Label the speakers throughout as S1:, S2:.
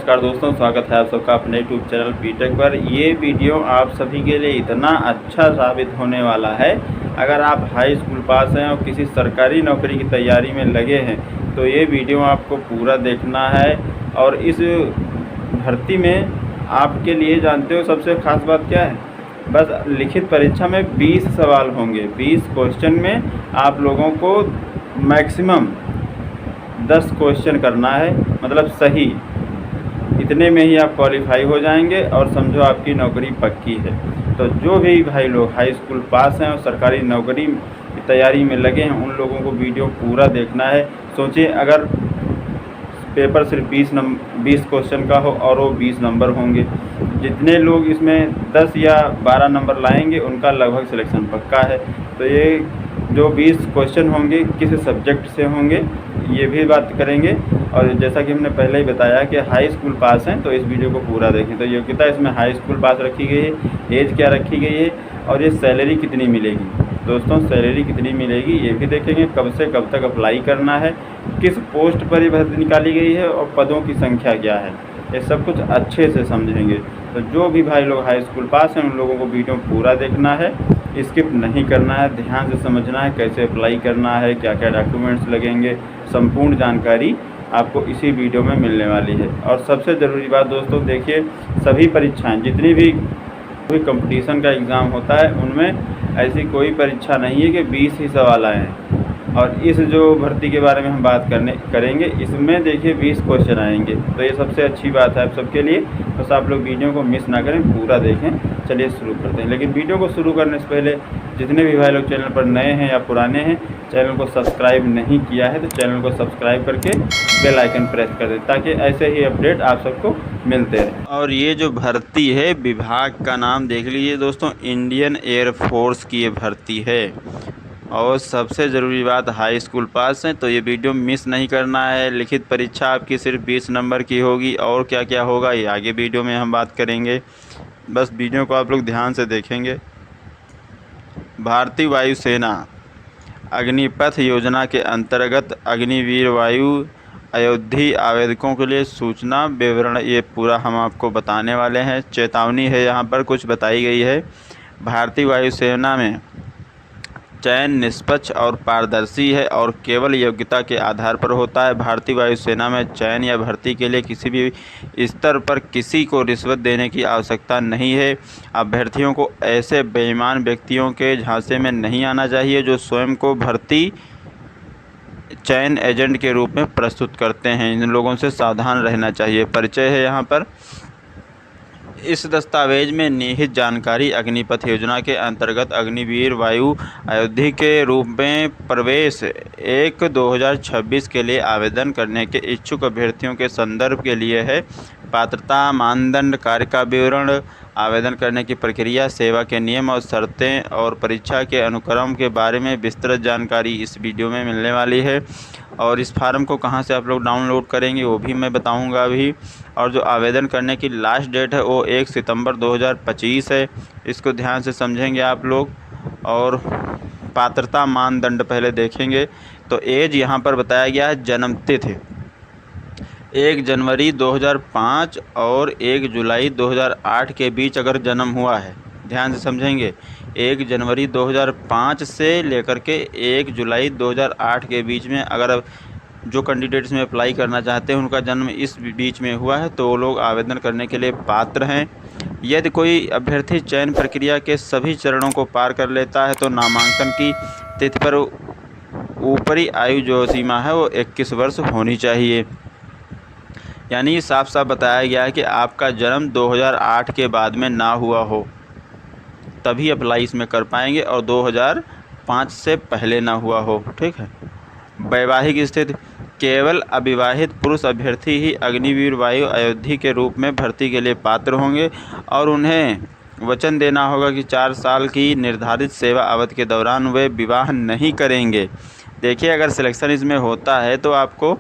S1: नमस्कार दोस्तों, स्वागत है आप सबका अपने यूट्यूब चैनल बीटेक पर। ये वीडियो आप सभी के लिए इतना अच्छा साबित होने वाला है। अगर आप हाई स्कूल पास हैं और किसी सरकारी नौकरी की तैयारी में लगे हैं तो ये वीडियो आपको पूरा देखना है। और इस भर्ती में आपके लिए जानते हो सबसे ख़ास बात क्या है? बस लिखित परीक्षा में 20 सवाल होंगे। 20 क्वेश्चन में आप लोगों को मैक्सिमम 10 क्वेश्चन करना है, मतलब सही। इतने में ही आप क्वालिफाई हो जाएंगे और समझो आपकी नौकरी पक्की है। तो जो भी भाई लोग हाई स्कूल पास हैं और सरकारी नौकरी की तैयारी में लगे हैं उन लोगों को वीडियो पूरा देखना है। सोचिए अगर पेपर सिर्फ 20 क्वेश्चन का हो और वो 20 नंबर होंगे, जितने लोग इसमें 10 या 12 नंबर लाएंगे उनका लगभग सिलेक्शन पक्का है। तो ये जो 20 क्वेश्चन होंगे किस सब्जेक्ट से होंगे ये भी बात करेंगे। और जैसा कि हमने पहले ही बताया कि हाई स्कूल पास हैं तो इस वीडियो को पूरा देखें। तो योग्यता इसमें हाई स्कूल पास रखी गई है, एज क्या रखी गई है और ये सैलरी कितनी मिलेगी। दोस्तों सैलरी कितनी मिलेगी ये भी देखेंगे, कब से कब तक अप्लाई करना है, किस पोस्ट पर ये भर्ती निकाली गई है और पदों की संख्या क्या है, ये सब कुछ अच्छे से समझेंगे। तो जो भी भाई लोग हाई स्कूल पास हैं उन लोगों को वीडियो पूरा देखना है, स्किप नहीं करना है, ध्यान से समझना है कैसे अप्लाई करना है, क्या क्या डॉक्यूमेंट्स लगेंगे। संपूर्ण जानकारी आपको इसी वीडियो में मिलने वाली है। और सबसे ज़रूरी बात दोस्तों देखिए, सभी परीक्षाएं जितनी भी कंपटीशन का एग्ज़ाम होता है उनमें ऐसी कोई परीक्षा नहीं है कि 20 ही सवाल आए हैं। और इस जो भर्ती के बारे में हम बात करेंगे इसमें देखिए 20 क्वेश्चन आएंगे। तो ये सबसे अच्छी बात है आप सबके लिए। बस आप लोग वीडियो को मिस ना करें, पूरा देखें। चलिए शुरू करते हैं। लेकिन वीडियो को शुरू करने से पहले जितने भी भाई लोग चैनल पर नए हैं या पुराने हैं, चैनल को सब्सक्राइब नहीं किया है तो चैनल को सब्सक्राइब करके बेल आइकन प्रेस कर दें ताकि ऐसे ही अपडेट आप सबको मिलते रहें। और ये जो भर्ती है विभाग का नाम देख लीजिए दोस्तों, इंडियन एयरफोर्स की ये भर्ती है। और सबसे ज़रूरी बात, हाई स्कूल पास हैं तो ये वीडियो मिस नहीं करना है। लिखित परीक्षा आपकी सिर्फ 20 नंबर की होगी और क्या क्या होगा ये आगे वीडियो में हम बात करेंगे। बस वीडियो को आप लोग ध्यान से देखेंगे। भारतीय वायुसेना अग्निपथ योजना के अंतर्गत अग्निवीर वायु अयोध्या आवेदकों के लिए सूचना विवरण ये पूरा हम आपको बताने वाले हैं। चेतावनी है यहाँ पर कुछ बताई गई है। भारतीय वायुसेना में चयन निष्पक्ष और पारदर्शी है और केवल योग्यता के आधार पर होता है। भारतीय वायुसेना में चयन या भर्ती के लिए किसी भी स्तर पर किसी को रिश्वत देने की आवश्यकता नहीं है। अभ्यर्थियों को ऐसे बेईमान व्यक्तियों के झांसे में नहीं आना चाहिए जो स्वयं को भर्ती चयन एजेंट के रूप में प्रस्तुत करते हैं। इन लोगों से सावधान रहना चाहिए। परिचय है यहाँ पर। इस दस्तावेज में निहित जानकारी अग्निपथ योजना के अंतर्गत अग्निवीर वायु अयोध्या के रूप में प्रवेश 1/2026 के लिए आवेदन करने के इच्छुक अभ्यर्थियों के संदर्भ के लिए है। पात्रता मानदंड, कार्य का विवरण, आवेदन करने की प्रक्रिया, सेवा के नियम और शर्तें और परीक्षा के अनुक्रम के बारे में विस्तृत जानकारी इस वीडियो में मिलने वाली है। और इस फार्म को कहां से आप लोग डाउनलोड करेंगे वो भी मैं बताऊंगा अभी। और जो आवेदन करने की लास्ट डेट है वो 1 सितंबर 2025 है। इसको ध्यान से समझेंगे आप लोग। और पात्रता मानदंड पहले देखेंगे तो एज यहाँ पर बताया गया है। जन्म तिथि 1 जनवरी 2005 और 1 जुलाई 2008 के बीच अगर जन्म हुआ है, ध्यान से समझेंगे, 1 जनवरी 2005 से लेकर के 1 जुलाई 2008 के बीच में अगर जो कैंडिडेट्स में अप्लाई करना चाहते हैं उनका जन्म इस बीच में हुआ है तो वो लोग आवेदन करने के लिए पात्र हैं। यदि कोई अभ्यर्थी चयन प्रक्रिया के सभी चरणों को पार कर लेता है तो नामांकन की तिथि पर ऊपरी आयु जो सीमा है वो 21 वर्ष होनी चाहिए। यानी साफ साफ बताया गया है कि आपका जन्म 2008 के बाद में ना हुआ हो तभी अप्लाई इसमें कर पाएंगे और 2005 से पहले ना हुआ हो। ठीक है। वैवाहिक स्थिति, केवल अविवाहित पुरुष अभ्यर्थी ही अग्निवीर वायु अयोध्या के रूप में भर्ती के लिए पात्र होंगे और उन्हें वचन देना होगा कि 4 साल की निर्धारित सेवा अवधि के दौरान वे विवाह नहीं करेंगे। देखिए अगर सिलेक्शन इसमें होता है तो आपको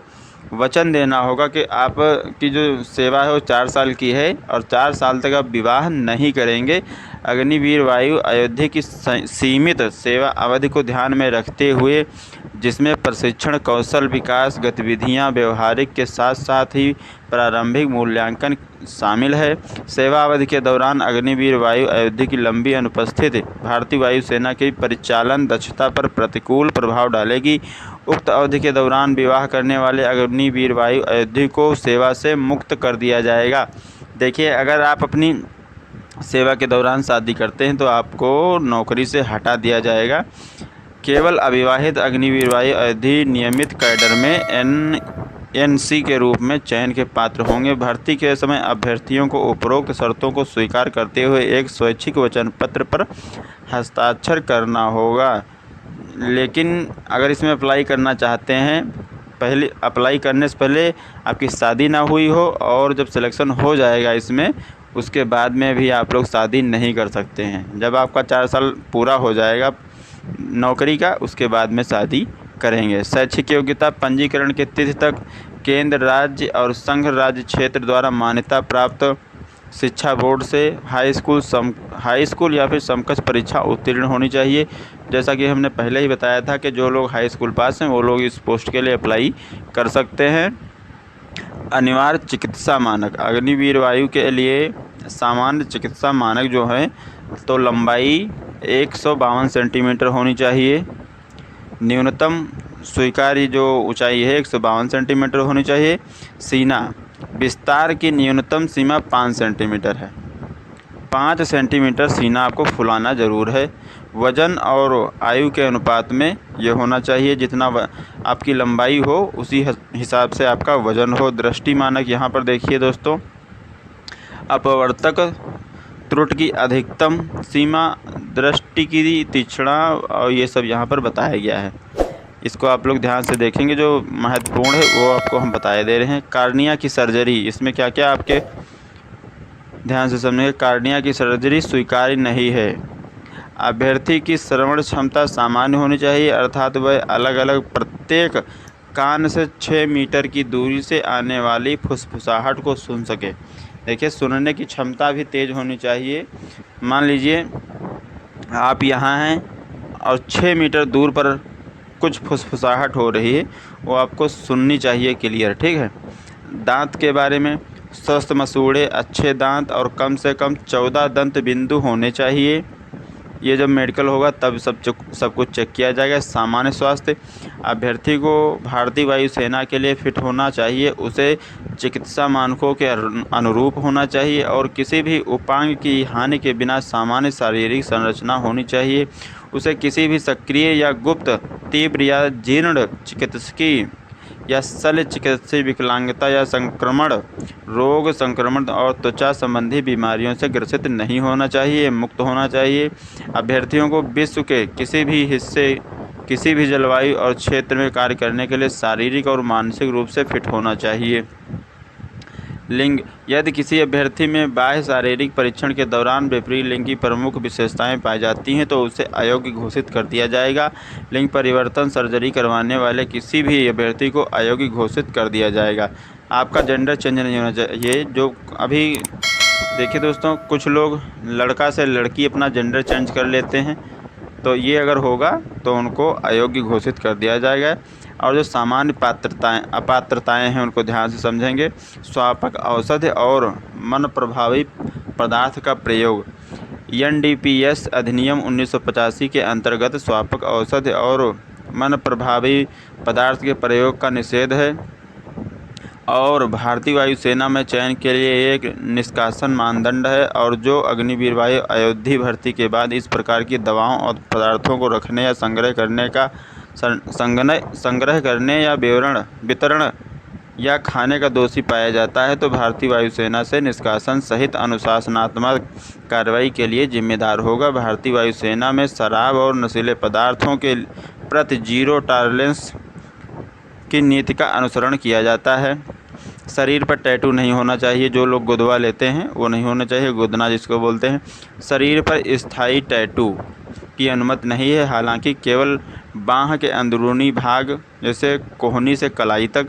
S1: वचन देना होगा कि आप की जो सेवा है वो 4 साल की है और 4 साल तक आप विवाह नहीं करेंगे। अग्निवीर वायु अयोध्या की सीमित सेवा अवधि को ध्यान में रखते हुए, जिसमें प्रशिक्षण, कौशल विकास गतिविधियां, व्यवहारिक के साथ साथ ही प्रारंभिक मूल्यांकन शामिल है। सेवा अवधि के दौरान अग्निवीर वायु अयोध्या की लंबी अनुपस्थिति भारतीय वायुसेना की परिचालन दक्षता पर प्रतिकूल प्रभाव डालेगी। उक्त अवधि के दौरान विवाह करने वाले अग्निवीर वायु अयोध्या को सेवा से मुक्त कर दिया जाएगा। देखिए, अगर आप अपनी सेवा के दौरान शादी करते हैं तो आपको नौकरी से हटा दिया जाएगा। केवल अविवाहित अग्निवीर वायु अयोध्या नियमित कैडर में एनसी के रूप में चयन के पात्र होंगे। भर्ती के समय अभ्यर्थियों को उपरोक्त शर्तों को स्वीकार करते हुए एक स्वैच्छिक वचन पत्र पर हस्ताक्षर करना होगा। लेकिन अगर इसमें अप्लाई करना चाहते हैं, पहले अप्लाई करने से पहले आपकी शादी ना हुई हो और जब सिलेक्शन हो जाएगा इसमें, उसके बाद में भी आप लोग शादी नहीं कर सकते हैं। जब आपका 4 साल पूरा हो जाएगा नौकरी का, उसके बाद में शादी करेंगे। शैक्षिक योग्यता पंजीकरण की तिथि तक केंद्र, राज्य और संघ राज्य क्षेत्र द्वारा मान्यता प्राप्त शिक्षा बोर्ड से हाई स्कूल या फिर समकक्ष परीक्षा उत्तीर्ण होनी चाहिए। जैसा कि हमने पहले ही बताया था कि जो लोग हाई स्कूल पास हैं वो लोग इस पोस्ट के लिए अप्लाई कर सकते हैं। अनिवार्य चिकित्सा मानक अग्निवीर वायु के लिए सामान्य चिकित्सा मानक जो है तो लंबाई 152 सेंटीमीटर होनी चाहिए। न्यूनतम स्वीकार्य जो ऊंचाई है 152 सेंटीमीटर होनी चाहिए। सीना विस्तार की न्यूनतम सीमा 5 सेंटीमीटर है। 5 सेंटीमीटर सीना आपको फुलाना ज़रूर है। वज़न और आयु के अनुपात में यह होना चाहिए, जितना आपकी लंबाई हो उसी हिसाब से आपका वज़न हो। दृष्टि मानक यहाँ पर देखिए दोस्तों, अपवर्तक त्रुटि की अधिकतम सीमा, दृष्टि की तीक्ष्णता और ये सब यहाँ पर बताया गया है। इसको आप लोग ध्यान से देखेंगे, जो महत्वपूर्ण है वो आपको हम बताए दे रहे हैं। कार्निया की सर्जरी, इसमें क्या क्या आपके ध्यान से समझेंगे। कार्निया की सर्जरी स्वीकार्य नहीं है। अभ्यर्थी की श्रवण क्षमता सामान्य होनी चाहिए, अर्थात वह अलग अलग प्रत्येक कान से 6 मीटर की दूरी से आने वाली फुसफुसाहट को सुन सके। देखिए, सुनने की क्षमता भी तेज़ होनी चाहिए। मान लीजिए आप यहाँ हैं और 6 मीटर दूर पर कुछ फुसफुसाहट हो रही है, वो आपको सुननी चाहिए क्लियर, ठीक है। दांत के बारे में, स्वस्थ मसूड़े, अच्छे दांत और कम से कम 14 दंत बिंदु होने चाहिए। ये जब मेडिकल होगा तब सब कुछ चेक किया जाएगा। सामान्य स्वास्थ्य अभ्यर्थी को भारतीय वायुसेना के लिए फिट होना चाहिए, उसे चिकित्सा मानकों के अनुरूप होना चाहिए और किसी भी उपांग की हानि के बिना सामान्य शारीरिक संरचना होनी चाहिए। उसे किसी भी सक्रिय या गुप्त, तीव्र या जीर्ण चिकित्सकीय या शल्य चिकित्सीय विकलांगता या संक्रमण और त्वचा संबंधी बीमारियों से ग्रसित नहीं होना चाहिए, मुक्त होना चाहिए। अभ्यर्थियों को विश्व के किसी भी हिस्से, किसी भी जलवायु और क्षेत्र में कार्य करने के लिए शारीरिक और मानसिक रूप से फिट होना चाहिए। लिंग, यदि किसी अभ्यर्थी में बाह्य शारीरिक परीक्षण के दौरान विपरीत लिंग की प्रमुख विशेषताएं पाई जाती हैं तो उसे अयोग्य घोषित कर दिया जाएगा। लिंग परिवर्तन सर्जरी करवाने वाले किसी भी अभ्यर्थी को अयोग्य घोषित कर दिया जाएगा। आपका जेंडर चेंज नहीं होना चाहिए। जो अभी देखिए दोस्तों, कुछ लोग लड़का से लड़की अपना जेंडर चेंज कर लेते हैं, तो ये अगर होगा तो उनको अयोग्य घोषित कर दिया जाएगा। और जो सामान्य अपात्रताएं हैं उनको ध्यान से समझेंगे। स्वापक औषधि और मन प्रभावी पदार्थ का प्रयोग, एनडीपीएस अधिनियम 1985 के अंतर्गत स्वापक औषधि और मन प्रभावी पदार्थ के प्रयोग का निषेध है और भारतीय वायुसेना में चयन के लिए एक निष्कासन मानदंड है। और जो अग्निवीर वायु अयोध्या भर्ती के बाद इस प्रकार की दवाओं और पदार्थों को रखने या संग्रह करने या वितरण या खाने का दोषी पाया जाता है तो भारतीय वायुसेना से निष्कासन सहित अनुशासनात्मक कार्रवाई के लिए जिम्मेदार होगा। भारतीय वायुसेना में शराब और नशीले पदार्थों के प्रति जीरो टॉलरेंस की नीति का अनुसरण किया जाता है। शरीर पर टैटू नहीं होना चाहिए। जो लोग गुदवा लेते हैं वो नहीं होना चाहिए, गुदना जिसको बोलते हैं। शरीर पर स्थायी टैटू की अनुमति नहीं है, हालांकि केवल बाह के अंदरूनी भाग जैसे कोहनी से कलाई तक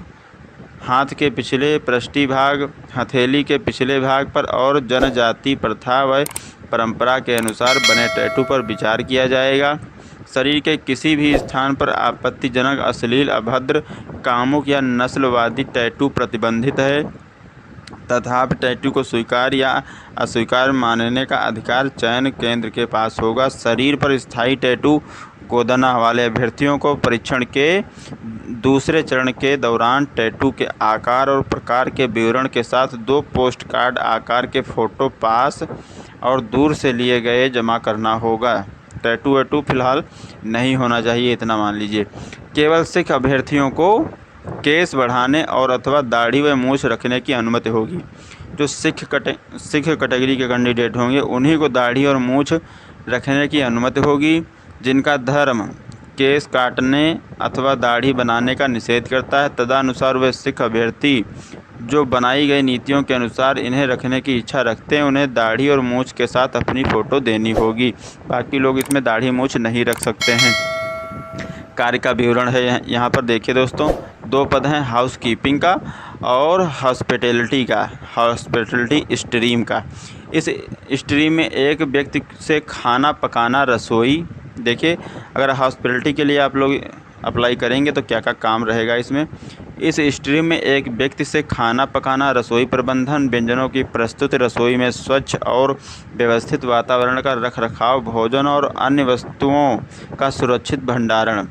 S1: हाथ के पिछले पृष्ठभाग, हथेली के पिछले भाग पर और जनजाति प्रथा व परंपरा के अनुसार बने टैटू पर विचार किया जाएगा। शरीर के किसी भी स्थान पर आपत्तिजनक, अश्लील, अभद्र, कामुक या नस्लवादी टैटू प्रतिबंधित है। तथापि टैटू को स्वीकार या अस्वीकार मानने का अधिकार चयन केंद्र के पास होगा। शरीर पर स्थायी टैटू गोदना वाले अभ्यर्थियों को परीक्षण के दूसरे चरण के दौरान टैटू के आकार और प्रकार के विवरण के साथ 2 पोस्ट कार्ड आकार के फ़ोटो पास और दूर से लिए गए जमा करना होगा। टैटू वेटू फिलहाल नहीं होना चाहिए, इतना मान लीजिए। केवल सिख अभ्यर्थियों को केस बढ़ाने और अथवा दाढ़ी व मूछ रखने की अनुमति होगी। जो सिख कैटेगरी के कैंडिडेट होंगे उन्हीं को दाढ़ी और मूछ रखने की अनुमति होगी। जिनका धर्म केस काटने अथवा दाढ़ी बनाने का निषेध करता है, तदनुसार वे सिख अभ्यर्थी जो बनाई गई नीतियों के अनुसार इन्हें रखने की इच्छा रखते हैं, उन्हें दाढ़ी और मूछ के साथ अपनी फ़ोटो देनी होगी। बाकी लोग इसमें दाढ़ी मूछ नहीं रख सकते हैं। कार्य का विवरण है यहाँ पर देखिए दोस्तों, 2 पद हैं, हाउस कीपिंग का और हॉस्पिटैलिटी स्ट्रीम का। इस स्ट्रीम में एक व्यक्ति से खाना पकाना, रसोई, देखिए अगर हॉस्पिटैलिटी के लिए आप लोग अप्लाई करेंगे तो क्या क्या काम रहेगा इसमें। इस स्ट्रीम में एक व्यक्ति से खाना पकाना, रसोई प्रबंधन, व्यंजनों की प्रस्तुति, रसोई में स्वच्छ और व्यवस्थित वातावरण का रखरखाव, भोजन और अन्य वस्तुओं का सुरक्षित भंडारण,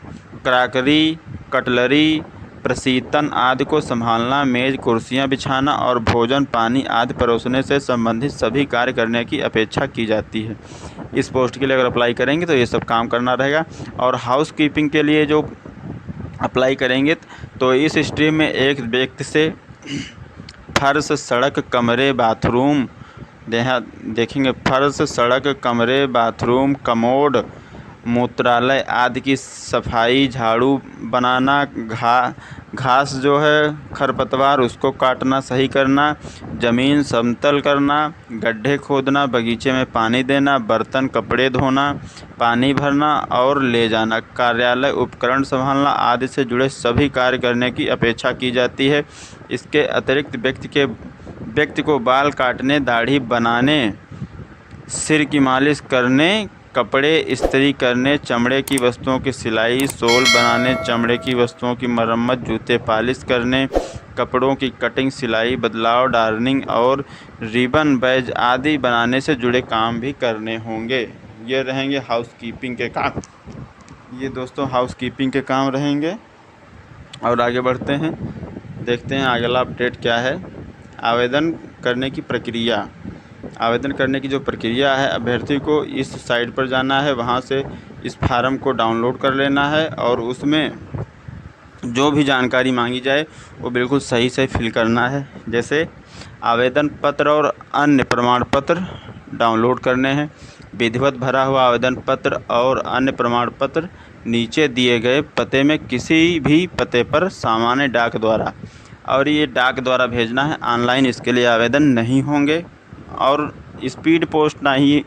S1: क्रॉकरी, कटलरी, प्रशीतन आदि को संभालना, मेज कुर्सियां बिछाना और भोजन पानी आदि परोसने से संबंधित सभी कार्य करने की अपेक्षा की जाती है। इस पोस्ट के लिए अगर अप्लाई करेंगे तो ये सब काम करना रहेगा। और हाउस कीपिंग के लिए जो अप्लाई करेंगे तो इस स्ट्रीम में एक व्यक्ति से फर्श, सड़क, कमरे, बाथरूम, देखेंगे फर्श, सड़क, कमरे, बाथरूम, कमोड, मूत्रालय आदि की सफाई, झाड़ू बनाना, घास जो है खरपतवार उसको काटना, सही करना, ज़मीन समतल करना, गड्ढे खोदना, बगीचे में पानी देना, बर्तन कपड़े धोना, पानी भरना और ले जाना, कार्यालय उपकरण संभालना आदि से जुड़े सभी कार्य करने की अपेक्षा की जाती है। इसके अतिरिक्त व्यक्ति को बाल काटने, दाढ़ी बनाने, सिर की मालिश करने, कपड़े इस्त्री करने, चमड़े की वस्तुओं की सिलाई, सोल बनाने, चमड़े की वस्तुओं की मरम्मत, जूते पॉलिश करने, कपड़ों की कटिंग, सिलाई, बदलाव, डार्निंग और रिबन बैज आदि बनाने से जुड़े काम भी करने होंगे। ये रहेंगे हाउसकीपिंग के काम। ये दोस्तों हाउसकीपिंग के काम रहेंगे। और आगे बढ़ते हैं, देखते हैं अगला अपडेट क्या है। आवेदन करने की प्रक्रिया। आवेदन करने की जो प्रक्रिया है, अभ्यर्थी को इस साइट पर जाना है, वहाँ से इस फार्म को डाउनलोड कर लेना है और उसमें जो भी जानकारी मांगी जाए वो बिल्कुल सही से फिल करना है। जैसे आवेदन पत्र और अन्य प्रमाण पत्र डाउनलोड करने हैं। विधिवत भरा हुआ आवेदन पत्र और अन्य प्रमाण पत्र नीचे दिए गए पते में किसी भी पते पर सामान्य डाक द्वारा, और ये डाक द्वारा भेजना है, ऑनलाइन इसके लिए आवेदन नहीं होंगे और स्पीड पोस्ट ना ही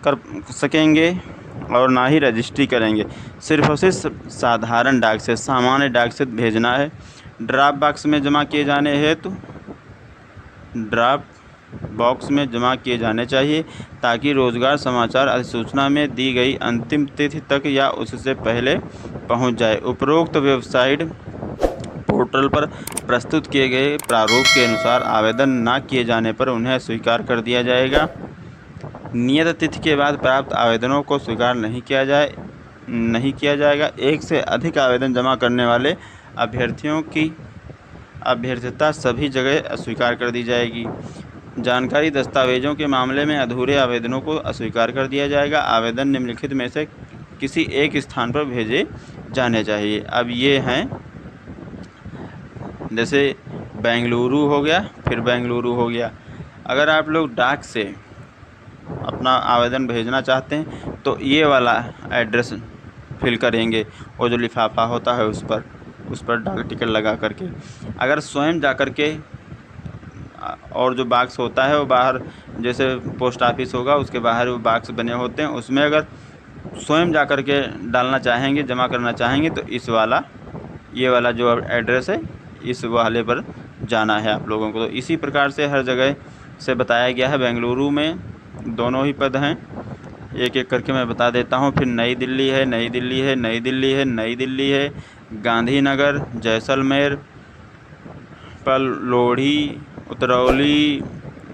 S1: कर सकेंगे और ना ही रजिस्ट्री करेंगे। सिर्फ और सिर्फ साधारण डाक से, सामान्य डाक से भेजना है। ड्राप बॉक्स में जमा किए जाने हेतु ड्राप बॉक्स में जमा किए जाने चाहिए ताकि रोज़गार समाचार अधिसूचना में दी गई अंतिम तिथि तक या उससे पहले पहुंच जाए। उपरोक्त वेबसाइट पोर्टल पर प्रस्तुत किए गए प्रारूप के अनुसार आवेदन न किए जाने पर उन्हें स्वीकार कर दिया जाएगा। नियत तिथि के बाद प्राप्त आवेदनों को स्वीकार नहीं किया जाएगा। एक से अधिक आवेदन जमा करने वाले अभ्यर्थियों की अभ्यर्थता सभी जगह अस्वीकार कर दी जाएगी। जानकारी दस्तावेजों के मामले में अधूरे आवेदनों को अस्वीकार कर दिया जाएगा। आवेदन निम्नलिखित में से किसी एक स्थान पर भेजे जाने चाहिए। अब ये हैं, जैसे बेंगलुरु हो गया, फिर बेंगलुरु हो गया। अगर आप लोग डाक से अपना आवेदन भेजना चाहते हैं तो ये वाला एड्रेस फिल करेंगे, वो जो लिफाफा होता है उस पर डाक टिकट लगा करके। अगर स्वयं जा कर के, और जो बॉक्स होता है वो बाहर, जैसे पोस्ट ऑफिस होगा उसके बाहर वो बॉक्स बने होते हैं, उसमें अगर स्वयं जा कर के डालना चाहेंगे, जमा करना चाहेंगे तो ये वाला जो एड्रेस है इस वाले पर जाना है आप लोगों को। तो इसी प्रकार से हर जगह से बताया गया है। बेंगलुरु में दोनों ही पद हैं, एक एक करके मैं बता देता हूँ। फिर नई दिल्ली है, नई दिल्ली है, नई दिल्ली है, नई दिल्ली है, गांधीनगर, जैसलमेर, लोढ़ी, उतरौली,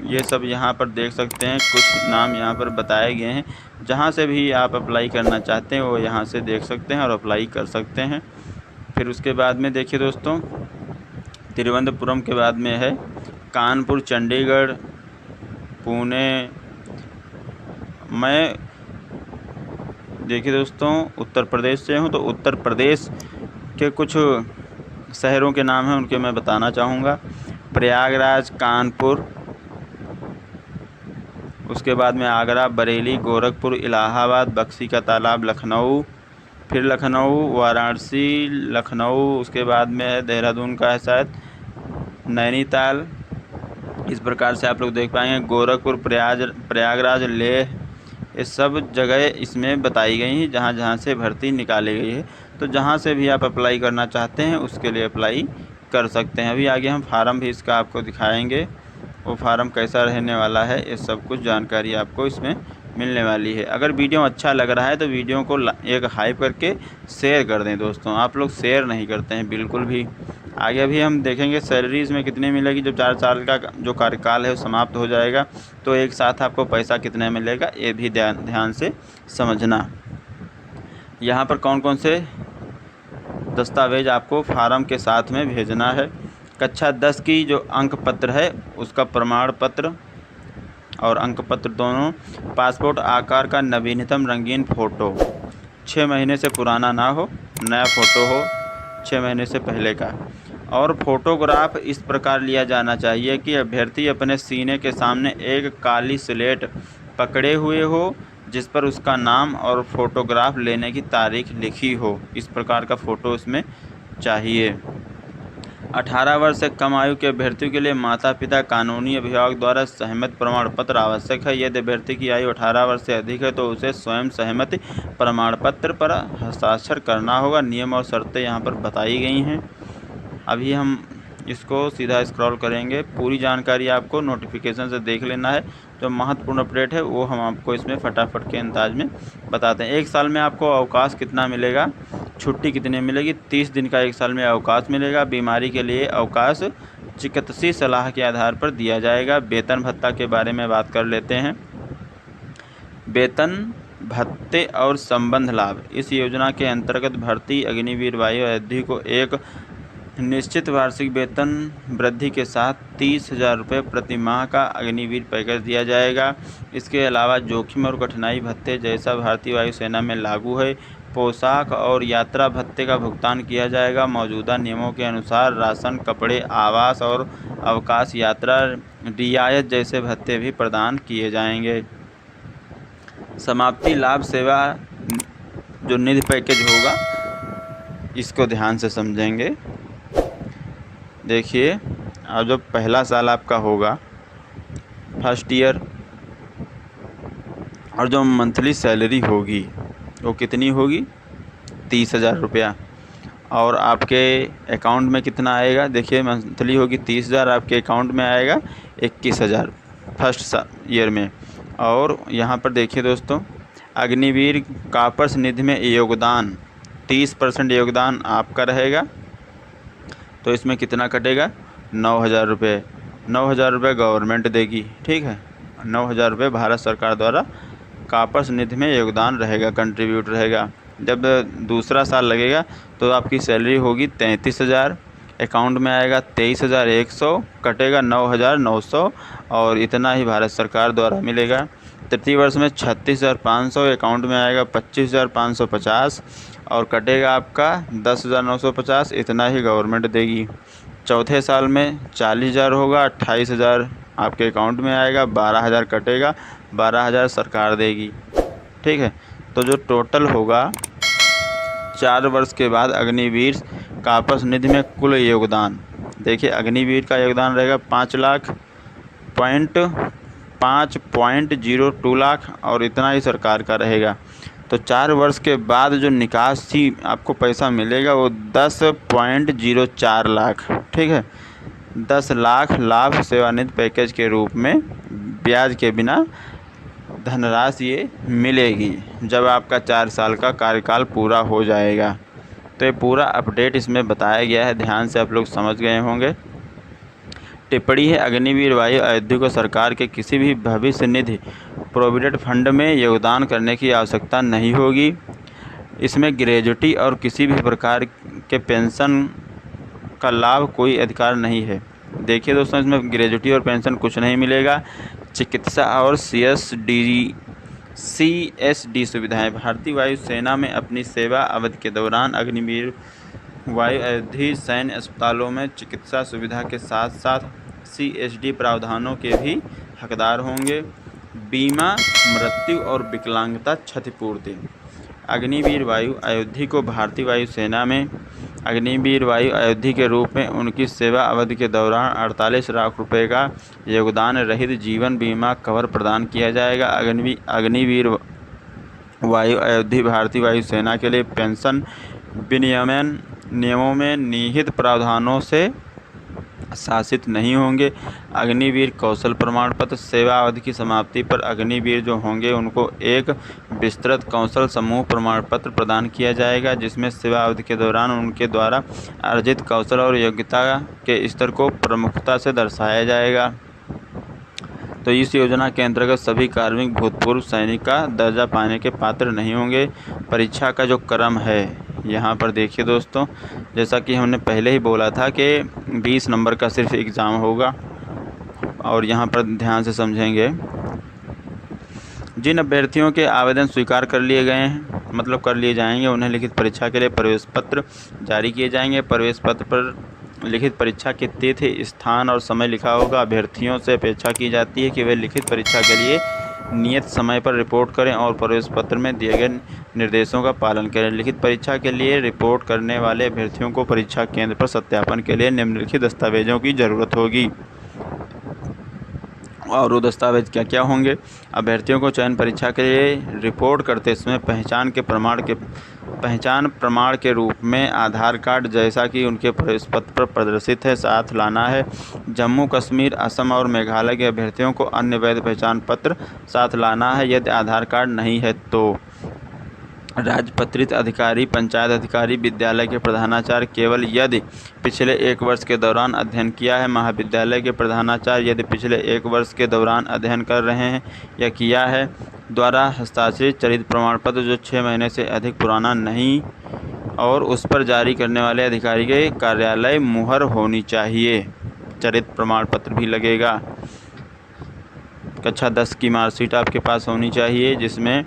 S1: ये सब यहाँ पर देख सकते हैं। कुछ नाम यहाँ पर बताए गए हैं। जहाँ से भी आप अप्लाई करना चाहते हैं वो यहाँ से देख सकते हैं और अप्लाई कर सकते हैं। फिर उसके बाद में देखिए दोस्तों, तिरुवनंतपुरम के बाद में है कानपुर, चंडीगढ़, पुणे। मैं देखिए दोस्तों उत्तर प्रदेश से हूँ, तो उत्तर प्रदेश के कुछ शहरों के नाम हैं, उनके मैं बताना चाहूँगा। प्रयागराज, कानपुर, उसके बाद में आगरा, बरेली, गोरखपुर, इलाहाबाद, बक्सी का तालाब, लखनऊ, फिर लखनऊ, वाराणसी, लखनऊ, उसके बाद में है देहरादून का है शायद, नैनीताल। इस प्रकार से आप लोग देख पाएंगे गोरखपुर, प्रयागराज, लेह, ये सब जगह इसमें बताई गई हैं जहाँ जहाँ से भर्ती निकाली गई है। तो जहाँ से भी आप अप्लाई करना चाहते हैं उसके लिए अप्लाई कर सकते हैं। अभी आगे हम फार्म भी इसका आपको दिखाएंगे, वो फार्म कैसा रहने वाला है, ये सब कुछ जानकारी आपको इसमें मिलने वाली है। अगर वीडियो अच्छा लग रहा है तो वीडियो को एक हाइप करके शेयर कर दें दोस्तों। आप लोग शेयर नहीं करते हैं बिल्कुल भी। आगे भी हम देखेंगे सैलरी इसमें कितनी मिलेगी। जब 4 साल का जो कार्यकाल है वो समाप्त हो जाएगा तो एक साथ आपको पैसा कितना मिलेगा ये भी ध्यान से समझना। यहाँ पर कौन कौन से दस्तावेज आपको फार्म के साथ में भेजना है। कक्षा 10 की जो अंक पत्र है उसका प्रमाण पत्र और अंक पत्र दोनों, पासपोर्ट आकार का नवीनतम रंगीन फ़ोटो, 6 महीने से पुराना ना हो, नया फ़ोटो हो 6 महीने से पहले का। और फ़ोटोग्राफ इस प्रकार लिया जाना चाहिए कि अभ्यर्थी अपने सीने के सामने एक काली स्लेट पकड़े हुए हो जिस पर उसका नाम और फ़ोटोग्राफ लेने की तारीख लिखी हो। इस प्रकार का फ़ोटो इसमें चाहिए। 18 वर्ष से कम आयु के अभ्यर्थियों के लिए माता पिता, कानूनी अभिभावक द्वारा सहमति प्रमाण पत्र आवश्यक है। यदि अभ्यर्थी की आयु 18 वर्ष से अधिक है तो उसे स्वयं सहमति प्रमाण पत्र पर हस्ताक्षर करना होगा। नियम और शर्तें यहाँ पर बताई गई हैं। अभी हम इसको सीधा स्क्रॉल करेंगे। पूरी जानकारी आपको नोटिफिकेशन से देख लेना है। जो महत्वपूर्ण अपडेट है वो हम आपको इसमें फटाफट के अंदाज में बताते हैं। एक साल में आपको अवकाश कितना मिलेगा, छुट्टी कितनी मिलेगी। 30 दिन का एक साल में अवकाश मिलेगा। बीमारी के लिए अवकाश चिकित्सीय सलाह के आधार पर दिया जाएगा। वेतन भत्ता के बारे में बात कर लेते हैं। वेतन भत्ते और संबंध लाभ। इस योजना के अंतर्गत भर्ती अग्निवीर वायु अवधि को एक निश्चित वार्षिक वेतन वृद्धि के साथ 30,000 रुपये प्रति माह का अग्निवीर पैकेज दिया जाएगा। इसके अलावा जोखिम और कठिनाई भत्ते जैसा भारतीय वायुसेना में लागू है। पोशाक और यात्रा भत्ते का भुगतान किया जाएगा। मौजूदा नियमों के अनुसार राशन, कपड़े, आवास और अवकाश यात्रा रियायत जैसे भत्ते भी प्रदान किए जाएंगे। समाप्ति लाभ सेवा जो निधि पैकेज होगा इसको ध्यान से समझेंगे। देखिए, अब जब पहला साल आपका होगा फर्स्ट ईयर, और जो मंथली सैलरी होगी वो कितनी होगी, 30,000 रुपया। और आपके अकाउंट में कितना आएगा, देखिए मंथली होगी 30,000, आपके अकाउंट में आएगा 21,000 फर्स्ट ईयर में। और यहाँ पर देखिए दोस्तों, अग्निवीर कॉर्प्स निधि में योगदान 30% योगदान आपका रहेगा। तो इसमें कितना कटेगा, 9,000 रुपये। 9,000 रुपये गवर्नमेंट देगी, ठीक है। 9,000 रुपये भारत सरकार द्वारा कॉर्प्स निधि में योगदान रहेगा, कंट्रीब्यूट रहेगा। जब दूसरा साल लगेगा तो आपकी सैलरी होगी 33,000, अकाउंट में आएगा 23,100, कटेगा 9,900 और इतना ही भारत सरकार द्वारा मिलेगा। तृतीय वर्ष में 36,500, अकाउंट में आएगा 25,550 और कटेगा आपका 10,950, इतना ही गवर्नमेंट देगी। चौथे साल में 40,000 होगा, 28,000 आपके अकाउंट में आएगा, 12,000 कटेगा, 12,000 सरकार देगी, ठीक है। तो जो टोटल होगा 4 वर्ष के बाद अग्निवीर कॉर्प्स निधि में कुल योगदान, देखिए अग्निवीर का योगदान रहेगा 5,02 लाख और इतना ही सरकार का रहेगा। तो 4 वर्ष के बाद जो निकासी आपको पैसा मिलेगा वो 10.04 लाख, ठीक है। 10 लाख लाभ सेवानिवृत्ति पैकेज के रूप में ब्याज के बिना धनराशि ये मिलेगी जब आपका 4 साल का कार्यकाल पूरा हो जाएगा। तो ये पूरा अपडेट इसमें बताया गया है, ध्यान से आप लोग समझ गए होंगे। टिप्पणी है, अग्निवीर वायु अयोध्या को सरकार के किसी भी भविष्य निधि प्रोविडेंट फंड में योगदान करने की आवश्यकता नहीं होगी। इसमें ग्रेजुटी और किसी भी प्रकार के पेंशन का लाभ कोई अधिकार नहीं है। देखिए दोस्तों, इसमें ग्रेजुटी और पेंशन कुछ नहीं मिलेगा। चिकित्सा और CSD सुविधाएं। भारतीय वायुसेना में अपनी सेवा अवधि के दौरान अग्निवीर वायु अयोध्या सैन्य अस्पतालों में चिकित्सा सुविधा के साथ साथ CSD प्रावधानों के भी हकदार होंगे। बीमा, मृत्यु और विकलांगता क्षतिपूर्ति। अग्निवीर वायु अयोध्या को भारतीय वायुसेना में अग्निवीर वायु अयोध्या के रूप में उनकी सेवा अवधि के दौरान 48 लाख रुपए का योगदान रहित जीवन बीमा कवर प्रदान किया जाएगा। अग्निवीर वायु अयोध्या भारतीय वायुसेना के लिए पेंशन विनियमन नियमों में निहित प्रावधानों से शासित नहीं होंगे। अग्निवीर कौशल प्रमाण पत्र। सेवा अवधि की समाप्ति पर अग्निवीर जो होंगे उनको एक विस्तृत कौशल समूह प्रमाण पत्र प्रदान किया जाएगा जिसमें सेवा अवधि के दौरान उनके द्वारा अर्जित कौशल और योग्यता के स्तर को प्रमुखता से दर्शाया जाएगा। तो इस योजना के अंतर्गत सभी कार्मिक भूतपूर्व सैनिक का दर्जा पाने के पात्र नहीं होंगे। परीक्षा का जो क्रम है यहाँ पर देखिए दोस्तों, जैसा कि हमने पहले ही बोला था कि 20 नंबर का सिर्फ एग्ज़ाम होगा और यहाँ पर ध्यान से समझेंगे। जिन अभ्यर्थियों के आवेदन स्वीकार कर लिए गए हैं, मतलब कर लिए जाएंगे, उन्हें लिखित परीक्षा के लिए प्रवेश पत्र जारी किए जाएंगे। प्रवेश पत्र पर लिखित परीक्षा की तिथि, स्थान और समय लिखा होगा। अभ्यर्थियों से अपेक्षा की जाती है कि वे लिखित परीक्षा के लिए नियत समय पर रिपोर्ट करें और प्रवेश पत्र में दिए गए निर्देशों का पालन करें। लिखित परीक्षा के लिए रिपोर्ट करने वाले अभ्यर्थियों को परीक्षा केंद्र पर सत्यापन के लिए निम्नलिखित दस्तावेजों की ज़रूरत होगी। और वो दस्तावेज क्या क्या होंगे? अभ्यर्थियों को चयन परीक्षा के लिए रिपोर्ट करते समय पहचान प्रमाण के रूप में आधार कार्ड जैसा कि उनके प्रवेश पत्र पर प्रदर्शित है साथ लाना है। जम्मू कश्मीर, असम और मेघालय के अभ्यर्थियों को अन्य वैध पहचान पत्र साथ लाना है। यदि आधार कार्ड नहीं है तो राजपत्रित अधिकारी, पंचायत अधिकारी, विद्यालय के प्रधानाचार्य केवल यदि पिछले 1 वर्ष के दौरान अध्ययन किया है। महाविद्यालय के प्रधानाचार्य यदि पिछले 1 वर्ष के दौरान अध्ययन कर रहे हैं या किया है द्वारा हस्ताक्षरित चरित्र प्रमाण पत्र जो 6 महीने से अधिक पुराना नहीं और उस पर जारी करने वाले अधिकारी के कार्यालय मुहर होनी चाहिए। चरित्र प्रमाण पत्र भी लगेगा। कक्षा 10 की मार्कशीट आपके पास होनी चाहिए जिसमें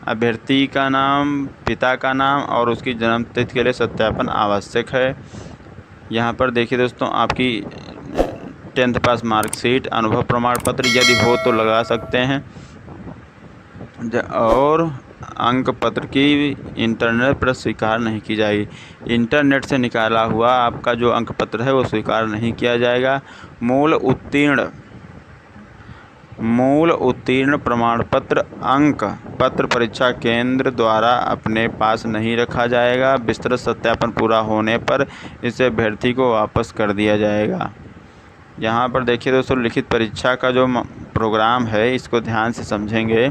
S1: अभ्यर्थी का नाम, पिता का नाम और उसकी जन्म तिथि के लिए सत्यापन आवश्यक है। यहाँ पर देखिए दोस्तों, आपकी 10th पास मार्कशीट, अनुभव प्रमाण पत्र यदि हो तो लगा सकते हैं और अंक पत्र की इंटरनेट पर स्वीकार नहीं की जाएगी। इंटरनेट से निकाला हुआ आपका जो अंक पत्र है वो स्वीकार नहीं किया जाएगा। मूल उत्तीर्ण प्रमाण पत्र अंक पत्र परीक्षा केंद्र द्वारा अपने पास नहीं रखा जाएगा। विस्तृत सत्यापन पूरा होने पर इसे अभ्यर्थी को वापस कर दिया जाएगा। यहाँ पर देखिए दोस्तों, लिखित परीक्षा का जो प्रोग्राम है इसको ध्यान से समझेंगे।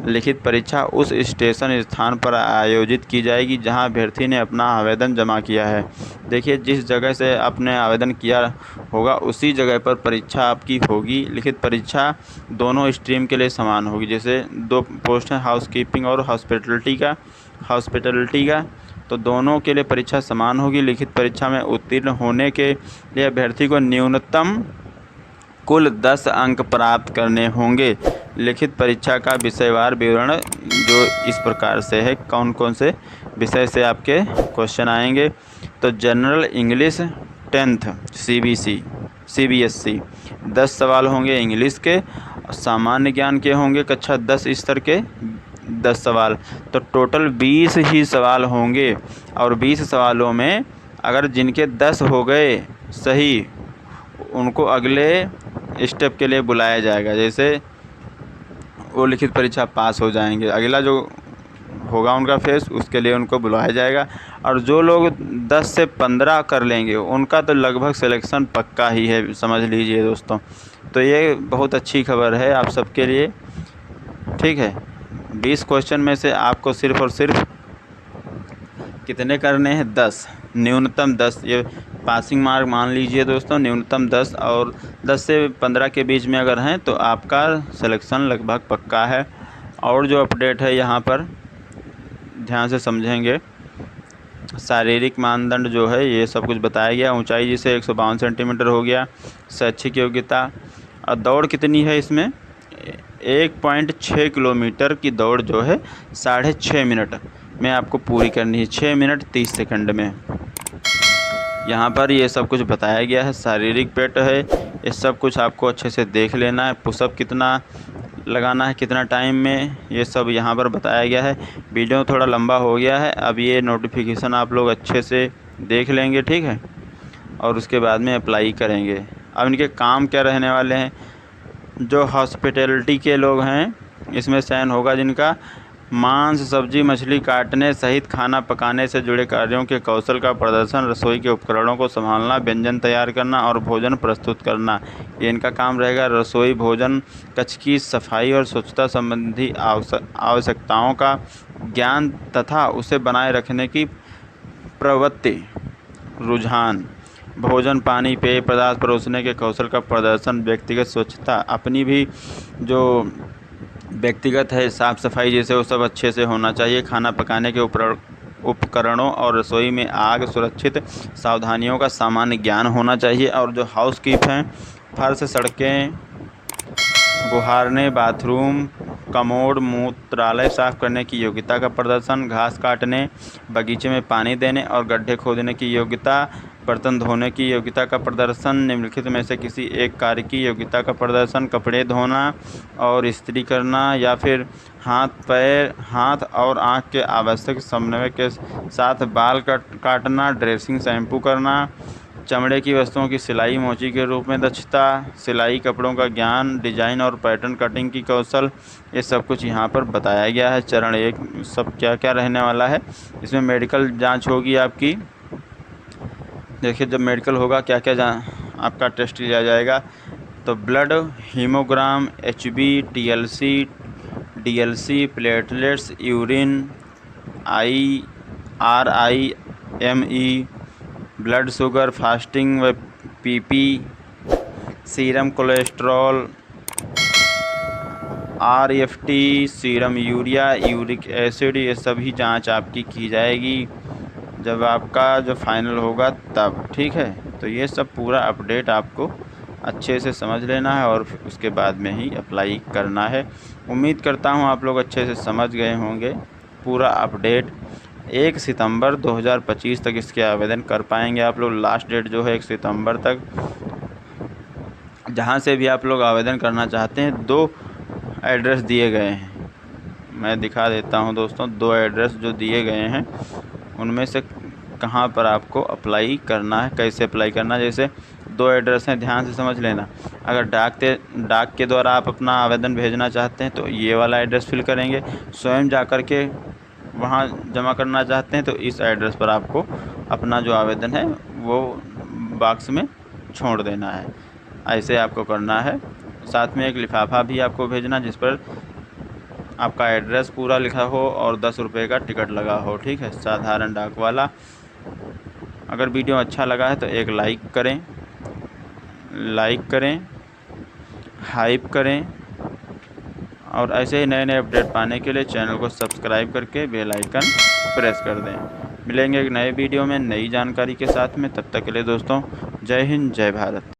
S1: लिखित परीक्षा उस स्टेशन स्थान पर आयोजित की जाएगी जहाँ अभ्यर्थी ने अपना आवेदन जमा किया है। देखिए, जिस जगह से आपने आवेदन किया होगा उसी जगह पर परीक्षा आपकी होगी। लिखित परीक्षा दोनों स्ट्रीम के लिए समान होगी। जैसे 2 पोस्ट हैं, हाउसकीपिंग और हॉस्पिटलिटी का, तो दोनों के लिए परीक्षा समान होगी। लिखित परीक्षा में उत्तीर्ण होने के लिए अभ्यर्थी को न्यूनतम कुल 10 अंक प्राप्त करने होंगे। लिखित परीक्षा का विषयवार विवरण जो इस प्रकार से है, कौन कौन से विषय से आपके क्वेश्चन आएंगे। तो जनरल इंग्लिश 10th CBSE 10 सवाल होंगे इंग्लिश के। सामान्य ज्ञान के होंगे कक्षा 10 स्तर के 10 सवाल। तो टोटल 20 ही सवाल होंगे और 20 सवालों में अगर जिनके 10 हो गए सही उनको अगले स्टेप के लिए बुलाया जाएगा। जैसे वो लिखित परीक्षा पास हो जाएंगे, अगला जो होगा उनका फेस, उसके लिए उनको बुलाया जाएगा। और जो लोग 10 से 15 कर लेंगे उनका तो लगभग सिलेक्शन पक्का ही है, समझ लीजिए दोस्तों। तो ये बहुत अच्छी खबर है आप सबके लिए, ठीक है। 20 क्वेश्चन में से आपको सिर्फ़ और सिर्फ कितने करने हैं? 10, न्यूनतम 10। ये पासिंग मार्क मान लीजिए दोस्तों, न्यूनतम 10, और 10 से 15 के बीच में अगर हैं तो आपका सिलेक्शन लगभग पक्का है। और जो अपडेट है यहाँ पर ध्यान से समझेंगे, शारीरिक मानदंड जो है ये सब कुछ बताया गया। ऊंचाई जिसे 152 सेंटीमीटर हो गया। शैक्षिक योग्यता और दौड़ कितनी है इसमें? 1.6 किलोमीटर की दौड़ जो है 6.5 मिनट में आपको पूरी करनी है, 6 मिनट 30 सेकंड में। यहाँ पर ये सब कुछ बताया गया है। शारीरिक पेट है, ये सब कुछ आपको अच्छे से देख लेना है। पुशअप कितना लगाना है, कितना टाइम में, ये सब यहाँ पर बताया गया है। वीडियो थोड़ा लंबा हो गया है, अब ये नोटिफिकेशन आप लोग अच्छे से देख लेंगे, ठीक है, और उसके बाद में अप्लाई करेंगे। अब इनके काम क्या रहने वाले हैं? जो हॉस्पिटैलिटी के लोग हैं इसमें चयन होगा जिनका मांस, सब्जी, मछली काटने सहित खाना पकाने से जुड़े कार्यों के कौशल का प्रदर्शन, रसोई के उपकरणों को संभालना, व्यंजन तैयार करना और भोजन प्रस्तुत करना, ये इनका काम रहेगा। रसोई, भोजन कक्ष की सफाई और स्वच्छता संबंधी आवश्यकताओं का ज्ञान तथा उसे बनाए रखने की प्रवृत्ति, रुझान, भोजन, पानी, पेय पदार्थ परोसने के कौशल का प्रदर्शन, व्यक्तिगत स्वच्छता, अपनी भी जो व्यक्तिगत है साफ़ सफाई जैसे वो सब अच्छे से होना चाहिए। खाना पकाने के उपकरणों और रसोई में आग सुरक्षित सावधानियों का सामान्य ज्ञान होना चाहिए। और जो हाउसकीप हैं, फर्श, सड़कें बुहारने, बाथरूम, कमोड, मूत्रालय साफ़ करने की योग्यता का प्रदर्शन, घास काटने, बगीचे में पानी देने और गड्ढे खोदने की योग्यता, बर्तन धोने की योग्यता का प्रदर्शन, निम्नलिखित में से किसी एक कार्य की योग्यता का प्रदर्शन, कपड़े धोना और इस्त्री करना या फिर हाथ और आँख के आवश्यक समन्वय के साथ बाल काटना, ड्रेसिंग, शैम्पू करना, चमड़े की वस्तुओं की सिलाई मोची के रूप में दक्षता, सिलाई, कपड़ों का ज्ञान, डिजाइन और पैटर्न कटिंग की कौशल, ये सब कुछ यहाँ पर बताया गया है। चरण 1 सब क्या क्या रहने वाला है। इसमें मेडिकल जांच होगी आपकी। देखिए जब मेडिकल होगा क्या क्या आपका टेस्ट लिया जाएगा, तो blood, haemogram, HB, TLC, DLC, platelets, urine, RIME, blood sugar, fasting व PP, serum cholesterol, RFT, serum urea, uric acid, ये सभी जांच आपकी की जाएगी जब आपका जो फाइनल होगा तब, ठीक है। तो ये सब पूरा अपडेट आपको अच्छे से समझ लेना है और उसके बाद में ही अप्लाई करना है। उम्मीद करता हूँ आप लोग अच्छे से समझ गए होंगे पूरा अपडेट। 1 सितंबर 2025 तक इसके आवेदन कर पाएंगे आप लोग। लास्ट डेट जो है 1 सितंबर तक। जहाँ से भी आप लोग आवेदन करना चाहते हैं 2 एड्रेस दिए गए हैं, मैं दिखा देता हूँ दोस्तों। 2 एड्रेस जो दिए गए हैं उनमें से कहाँ पर आपको अप्लाई करना है, कैसे अप्लाई करना है। जैसे 2 एड्रेस हैं, ध्यान से समझ लेना। अगर डाक के द्वारा आप अपना आवेदन भेजना चाहते हैं तो ये वाला एड्रेस फिल करेंगे। स्वयं जा कर के वहाँ जमा करना चाहते हैं तो इस एड्रेस पर आपको अपना जो आवेदन है वो बॉक्स में छोड़ देना है। ऐसे आपको करना है। साथ में एक लिफाफा भी आपको भेजना जिस पर आपका एड्रेस पूरा लिखा हो और 10 रुपये का टिकट लगा हो, ठीक है, साधारण डाक वाला। अगर वीडियो अच्छा लगा है तो एक लाइक करें, हाइप करें और ऐसे ही नए नए अपडेट पाने के लिए चैनल को सब्सक्राइब करके बेल आइकन प्रेस कर दें। मिलेंगे एक नए वीडियो में नई जानकारी के साथ में, तब तक के लिए दोस्तों जय हिंद, जय भारत।